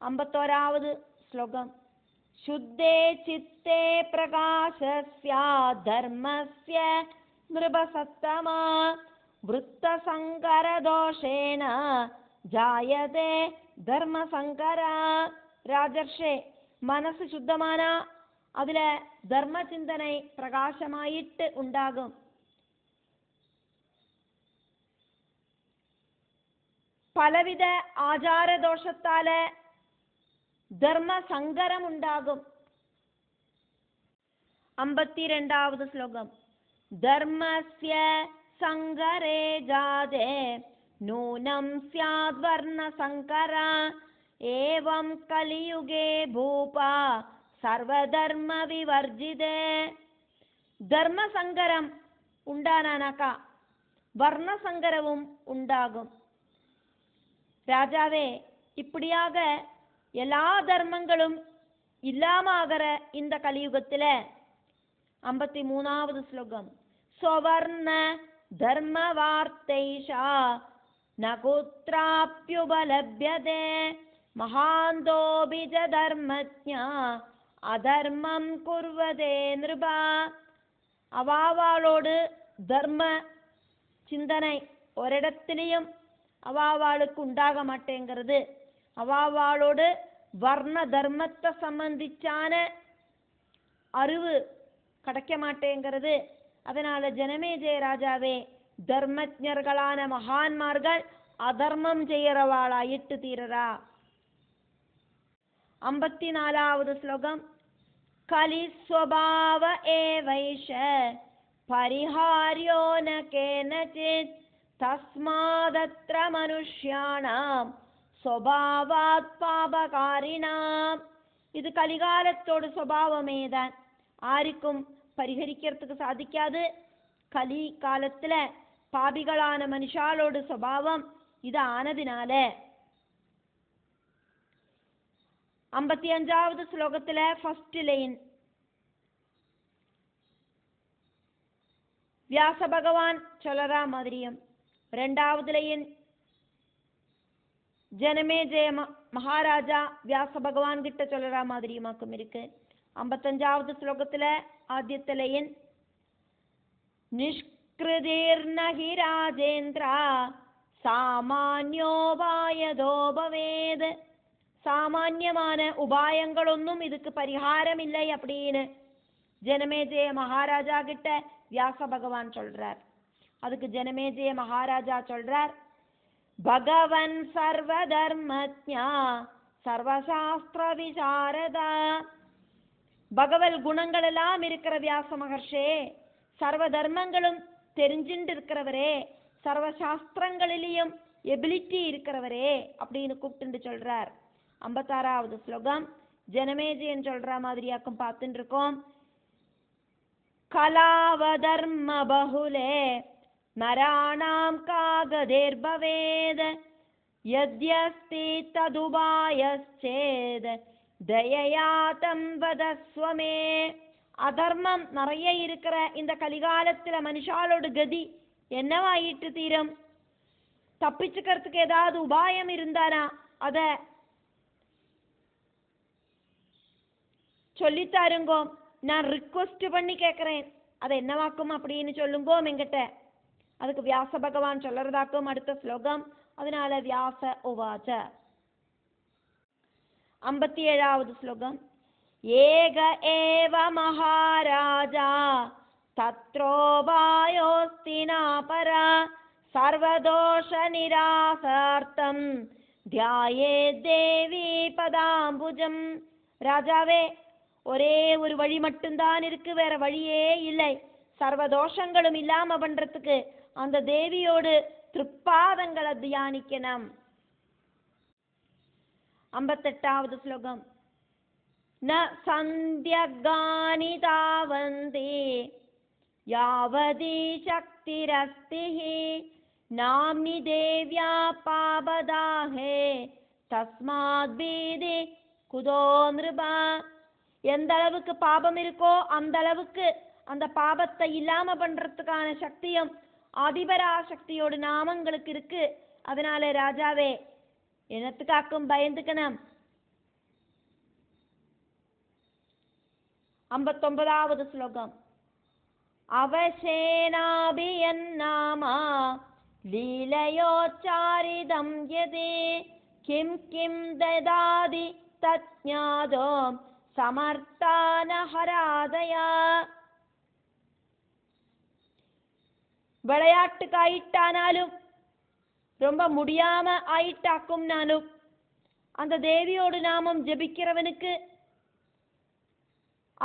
51வது ശ്ലോകം. ശുദ്ധേ ചിത്തേ പ്രകാശസ്യ ധർമ്മസ്യ നൃപസത്തമാ വൃത്തസങ്കരദോഷേണ ജായതേ ധർമ്മസങ്കര. രാജർഷേ, മനസ്സ് ശുദ്ധமான அதுல தர்ம சிந்தனை பிரகாசமாயிட்டு உண்டாகும். പലവിധ ആചാരദോഷത്താല് ധർമ്മസങ്കരം ഉണ്ടാകും. 52வது ശ്ലോകം. ധർമ്മസ്യ സങ്കരേ ജാതേ നൂനം സ്യാദ് വർണ്ണസങ്കര ഏവം കലിയുഗേ ഭൂപ സർവധർമ്മ വിവർജിതേ. ധർമ്മസങ്കരം ഉണ്ടാനാക്ക വർണ്ണസങ്കരവും ഉണ്ടാകും. ராஜாவே, இப்படியாக எல்லா தர்மங்களும் இல்லாமகிற இந்த கலியுகத்துல 53வது ஸ்லோகம். ஸ்வர்ண தர்ம வார்த்தைஷா நகுத்ராப்யுபலப்யதே மகாந்தோபிஜ தர்மஜ்ஞா அதர்மம் குர்வதே நிருபா. அவாவாளோடு தர்ம சிந்தனை ஒரிடத்திலையும் அவாவாளுக்கு உண்டாக மாட்டேங்கிறது. அவாவாளோடு வர்ண தர்மத்தை சம்பந்திச்சான அறிவு கிடைக்க மாட்டேங்கிறது. அதனால ஜனமேஜய ராஜாவே, தர்மஜர்களான மகான்மார்கள் அதர்மம் செய்யறவாளாயிட்டு தீரரா. 54வது ஸ்லோகம். கலிஸ்வபாவ ஏவைஷ பரிஹார்யோ ந கேனசித் தஸ்மாதத்ர மனுஷ்யாணாம் ஸ்வபாவாத் பாபகாரிணாம். இது கலிகாலத்தோட சுபாவமேதான், ஆருக்கும் பரிகரிக்கிறதுக்கு சாதிக்காது. கலி காலத்துல பாபிகளான மனுஷாலோட சுபாவம் இது ஆனதினால. 55வது ஸ்லோகத்துல ஃபர்ஸ்ட் லைன் வியாச பகவான் சொல்லறா மாதிரியும், 2வது லைன் ஜனமேஜய மகாராஜா வியாச பகவான் கிட்ட சொல்லறா மாதிரியுமாக்கும் இருக்கு. 55வது ஸ்லோகத்துல ஆத்தியத்த லைன் நிஷ்கிருதிர்நகி ராஜேந்திரா சாமான்யோபாயதோ பவேத். சாமான்யமான உபாயங்களொன்னும் இதுக்கு பரிகாரம் இல்லை அப்படின்னு ஜனமேஜய மகாராஜா கிட்ட வியாச பகவான் சொல்றார். அதுக்கு ஜனமேஜய மகாராஜா சொல்றார், பகவன் சர்வதர்மஜ்ஞா சர்வசாஸ்திர விசாரதா. பகவல் குணங்கள் எல்லாம் இருக்கிற வியாச மகர்ஷே, சர்வ தர்மங்களும் தெரிஞ்சுட்டு இருக்கிறவரே, சர்வ சாஸ்திரங்களிலையும் எபிலிட்டி இருக்கிறவரே அப்படின்னு கூப்பிட்டு சொல்றார். 56வது ஸ்லோகம் ஜனமேஜயன் சொல்ற மாதிரியாக்கும் பார்த்துட்டு இருக்கோம். கலாவதர்ம பகுலே நராணாம் காகதேர்பவேத் யத்யஸ்தி ததுபாயச்சேத் தயயாதம் வதஸ்வமே. அதர்மம் நிறைய இருக்கிற இந்த கலிகாலத்துல மனுஷாலோட கதி என்னவாயிட்டு தீரும்? தப்பிச்சுக்கிறதுக்கு ஏதாவது உபாயம் இருந்தானா அத சொல்லித்தாருங்கோ, நான் ரிக்வெஸ்ட் பண்ணி கேட்கிறேன், அதை என்னவாக்கும் அப்படின்னு சொல்லுங்கோ என்கிட்ட. அதுக்கு வியாச பகவான் சொல்லறதாக்கும் அடுத்த ஸ்லோகம். அதனால வியாச உவாச்ச. 57வது ஸ்லோகம். ஏக ஏவ மகாராஜா தத்ரோபாயோஸ்தி நாபரா சர்வதோஷ நிராசார்த்தம் தியாயே தேவி பதாம்புஜம். ராஜாவே, ஒரே ஒரு வழி மட்டும்தான் இருக்கு, வேற வழியே இல்லை. சர்வதோஷங்களும் இல்லாம பண்றதுக்கு அந்த தேவியோடு திருப்பாதங்களை தியானிக்கணும். 58வது ஸ்லோகம். ந சந்தியகானி தாவந்தி யாவதி சக்திரஸ்திஹி நாம்னி தேவ்யா பாபதாஹே தஸ்மாத் பீதி குதோ நிருபா. எந்த அளவுக்கு பாபம் இருக்கோ அந்த அளவுக்கு அந்த பாபத்தை இல்லாம பண்றதுக்கான சக்தியும் ஆதிபராசக்தியோட நாமங்களுக்கு இருக்கு. அதனால ராஜாவே, என்னத்துக்காக்கும் பயந்துக்கணும். 59வது ശ്ലോകം. അവശേനാഭിയന്നാമ ലീലയോച്ചാരിതം യദേ കിം കിം ദദാതി തജ്ഞാതോ സമർത്ഥാന ഹരാദയ. விளையாட்டுக்காயிட்டானாலும் ரொம்ப முடியாம ஆயிட்டாக்கும்னாலும் அந்த தேவியோடு நாமம் ஜபிக்கிறவனுக்கு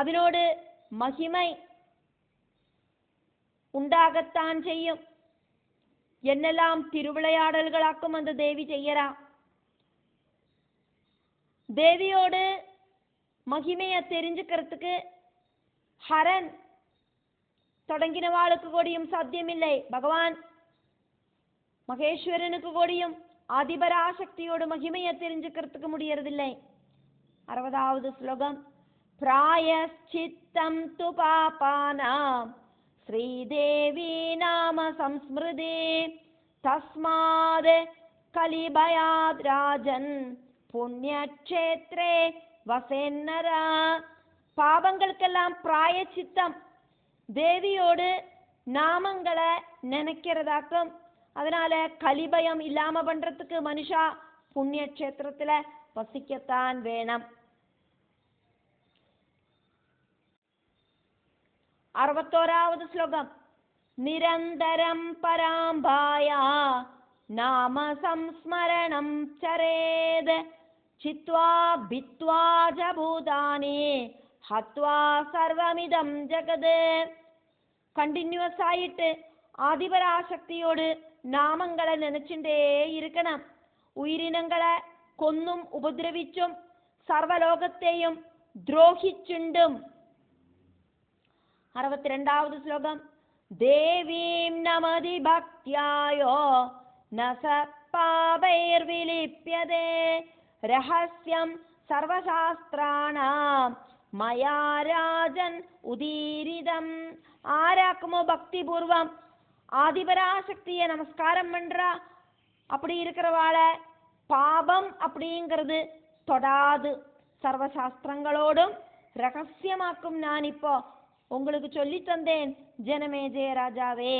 அதனோடு மகிமை உண்டாகத்தான் செய்யும். என்னெல்லாம் திருவிளையாடல்களாக்கும் அந்த தேவி செய்யறா. தேவியோடு மகிமையை தெரிஞ்சுக்கிறதுக்கு ஹரன் தொடங்கினவாளுக்கு கூடியும் சாத்தியமில்லை. பகவான் மகேஸ்வரனுக்கு கூடியும் ஆதிபராசக்தியோடு மகிமையை தெரிஞ்சுக்கிறதுக்கு முடியறதில்லை. 60வது ஸ்லோகம். பிராயச்சித்தம் து பாபானாம் ஸ்ரீதேவி நாம சம்ஸ்மிருதே தஸ்மாத் கலிபயாத் ராஜன் புண்ணியக்ஷேத்ரே வசேன்னரா. பாவங்களுக்கெல்லாம் பிராயச்சித்தம் தேவியோடு நாமங்களை நினைக்கிறதாக்கும். அதனால கலிபயம் இல்லாம பண்றதுக்கு மனுஷா புண்ணிய கஷேத்திரத்துல வசிக்கத்தான் வேணும். 61வது ஸ்லோகம். நிரந்தரம் பராம்பாயா நாம சம்ஸ்மரணம் சரேத் சித்வா பித்வா ஜ பூதானி ஹத்வா சர்வமிதம் ஜகத். கண்டினியூஸ் ஆயிட்டு ஆதிபராசக்தியோடு நாமங்களை நினைச்சுட்டே இருக்கணும். ഉയരിനങ്ങളെ കൊന്നും ഉപദ്രവിച്ചും സർവലോകത്തെയും ദ്രോഹിച്ചുണ്ടും. 62வது ശ്ലോകം. ദേവീം നമതി ഭക്ത്യായോ നസ പാപൈർവിലിപ്യതേ രഹസ്യം സർവശാസ്ത്രാണാം മയാ രാജൻ ഉദീരിതം. ആരാക്കുമോ பக்திபூர்வம் ஆதிபராசக்தியை நமஸ்காரம் பண்றா, அப்படி இருக்கிறவாளை பாபம் அப்படிங்கிறது தொடாது. சர்வசாஸ்திரங்களோடும் ரகசியமாக்கும் நான் இப்போ உங்களுக்கு சொல்லி தந்தேன் ஜனமேஜய ராஜாவே.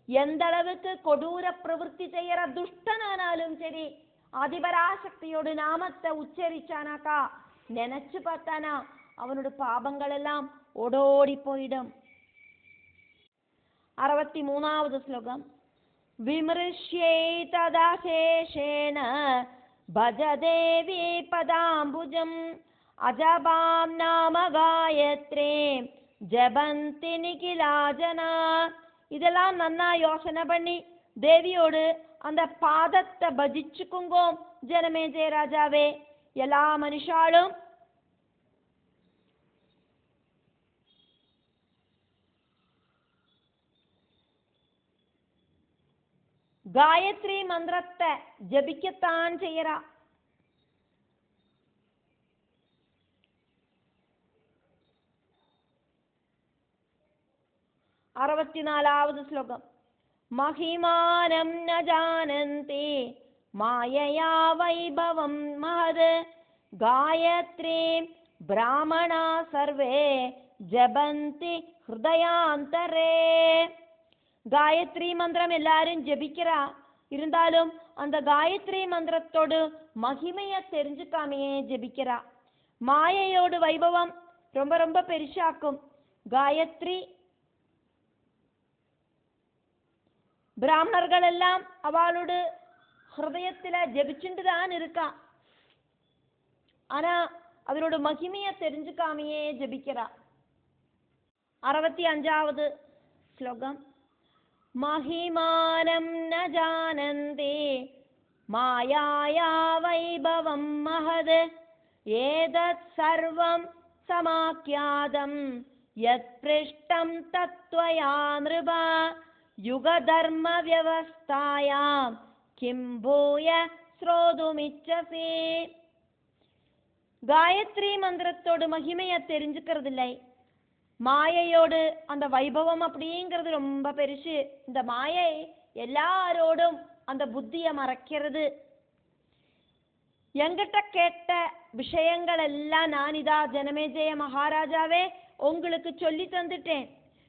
எந்த அளவுக்கு கொடூர பிரவൃத்தி செய்யற துஷ்டனானாலும் சரி ஆதிபராசக்தியோடு நாமத்தை உச்சரிச்சானாக்கா, நினைச்சு பார்த்தானா அவனோட பாபங்கள் எல்லாம் ஓடோடி போயிடும். 63வது ஸ்லோகம். விமர்ஷ்யேததாசேஷேன பஜ தேவி பதாம்புஜம் அஜபாம் நாம காயத்ரே ஜபந்தி நிகிலாஜனா. இதெல்லாம் நன்னா யோசனை பண்ணி தேவியோடு அந்த பாதத்தை பஜிச்சுக்குங்கோ ஜனமேஜய ராஜாவே. எல்லா மனுஷாலும் ഗായത്രി മന്ത്രത്തെ ജപിക്കത്താൻ ചെയ്യറ. 64வது ശ്ലോകം. മഹിമാനം ന ജാനന്തി മായയാ വൈഭവം മഹത് ഗായത്രീ ബ്രാഹ്മണാ സർവേ ജപന്തി ഹൃദയാന്തരേ. காயத்ரி மந்திரம் எல்லாரும் ஜபிக்கிறா, இருந்தாலும் அந்த காயத்ரி மந்திரத்தோடு மகிமையை தெரிஞ்சுக்காமையே ஜபிக்கிறா. மாயையோடு வைபவம் ரொம்ப ரொம்ப பெருசாக்கும். காயத்ரி பிராமணர்கள் எல்லாம் அவளோடு ஹிருதயத்துல ஜபிச்சுட்டுதான் இருக்கா. ஆனா அதனோட மகிமையை தெரிஞ்சுக்காமையே ஜபிக்கிறா. 65வது ஸ்லோகம். மஹிமானம் ந ஜானந்தி மாயாயா வைபவம் மஹத் ஏதத் சர்வம் சமாக்யாதம் யத் ப்ருஷ்டம் தத்வயா நிருபா யுகதர்ம வியவஸ்தாயாம் கிம் பூய ஸ்ரோதுமிச்சசி. காயத்ரி மந்திரத்தோடு மகிமையை தெரிஞ்சுக்கிறதில்லை. மாயையோடு அந்த வைபவம் அப்படிங்கிறது ரொம்ப பெருசு. இந்த மாயை எல்லாரோடும் அந்த புத்தியை மறைக்கிறது. என்கிட்ட கேட்ட விஷயங்கள் எல்லாம் நான் இதா ஜனமேஜய மகாராஜாவே உங்களுக்கு சொல்லி தந்துட்டேன்.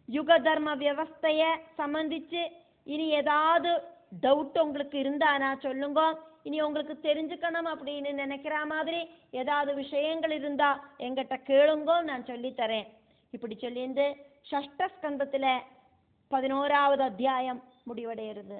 யுக தர்ம வியவஸ்தைய சம்பந்திச்சு இனி ஏதாவது டவுட் உங்களுக்கு இருந்தானா சொல்லுங்க. இனி உங்களுக்கு தெரிஞ்சுக்கணும் அப்படின்னு நினைக்கிற மாதிரி ஏதாவது விஷயங்கள் இருந்தா எங்கிட்ட கேளுங்கோ, நான் சொல்லித்தரேன். இப்படி சொல்லிந்து ஷஷ்ட ஸ்கந்தத்துல 11வது அத்தியாயம் முடிவடைகிறது.